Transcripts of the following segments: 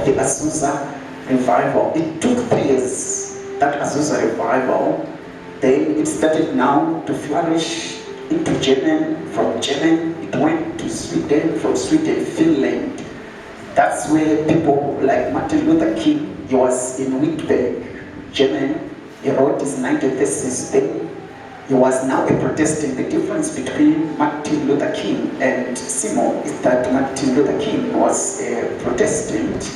the Azusa revival. It took 3 years, that Azusa revival. Then it started now to flourish into Germany. From Germany, it went to Sweden. From Sweden, Finland. That's where people like Martin Luther King, he was in Wittenberg, Germany. He wrote his 90 thesis. Then he was now a Protestant. The difference between Martin Luther King and Simon is that Martin Luther King was a Protestant,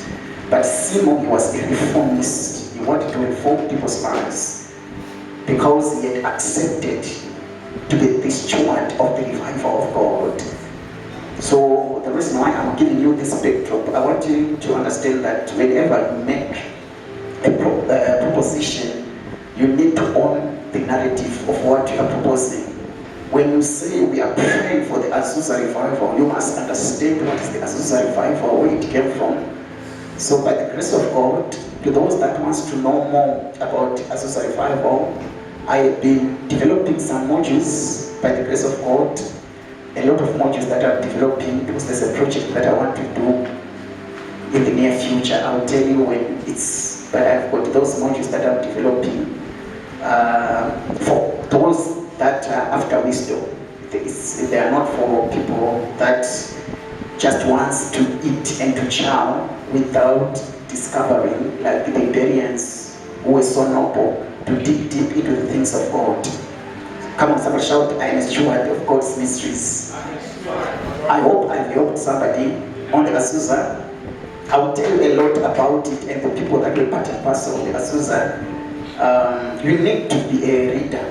but Simon was a reformist. He wanted to reform people's lives because he had accepted to be the steward of the revival of God. So the reason why I'm giving you this backdrop, I want you to understand that whenever you make a proposition, you need to own the narrative of what you are proposing. When you say we are praying for the Azusa revival, you must understand what is the Azusa revival, where it came from. So by the grace of God, to those that wants to know more about Azusa revival, I have been developing some modules by the grace of God. A lot of modules that I'm developing because there's a project that I want to do in the near future. I'll tell you when but I've got those modules that I'm developing for those that are after wisdom. They are not for people that just wants to eat and to chow without discovering, like the Iberians who were so noble to dig deep into the things of God. Come on, somebody shout, I am a steward of God's mysteries. I hope I've helped somebody on the Azusa. I will tell you a lot about it and the people that were part and parcel of the Azusa. You need to be a leader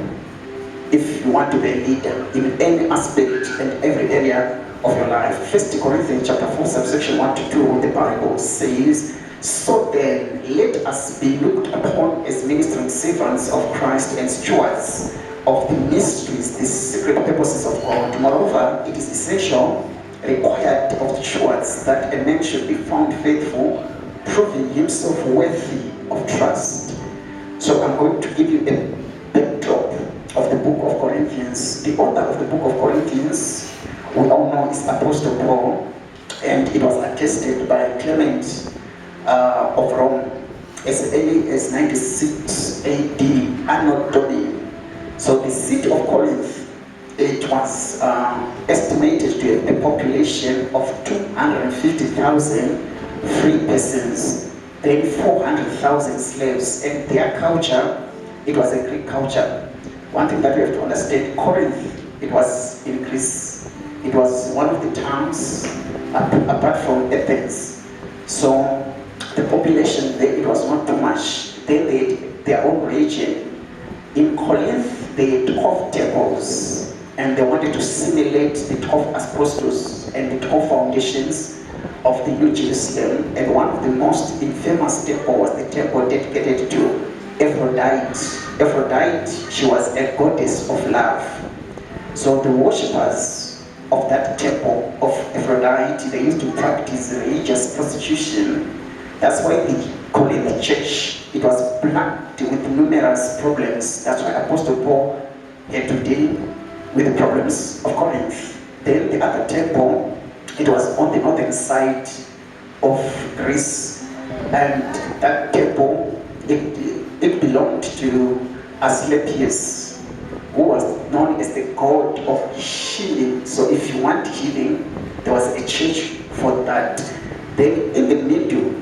if you want to be a leader in any aspect and every area of your life. 1 Corinthians chapter 4, subsection 1 to 2, the Bible says, so then let us be looked upon as ministering servants of Christ and stewards of the mysteries, the secret purposes of God. Moreover, it is essential, required of the stewards, that a man should be found faithful, proving himself worthy of trust. So I'm going to give you a backdrop of the book of Corinthians. The author of the book of Corinthians, we all know, is Apostle Paul, and it was attested by Clement of Rome as early as 96 AD, Anno Domini. So the city of Corinth, it was estimated to have a population of 250,000 free persons, then 400,000 slaves, and their culture, it was a Greek culture. One thing that we have to understand, Corinth, it was in Greece. It was one of the towns apart from Athens. So the population there, it was not too much. Then they had their own region. In Corinth, they had 12 temples, and they wanted to simulate the 12 apostles and the 12 foundations of the New Jerusalem. And one of the most infamous temples was the temple dedicated to Aphrodite. Aphrodite, she was a goddess of love. So the worshippers of that temple of Aphrodite, they used to practice religious prostitution. That's why they call it the church. It was plagued with numerous problems. That's why Apostle Paul had to deal with the problems of Corinth. Then the other temple, it was on the northern side of Greece, and that temple, it belonged to Asclepius, who was known as the god of healing. So if you want healing, there was a church for that. Then in the middle,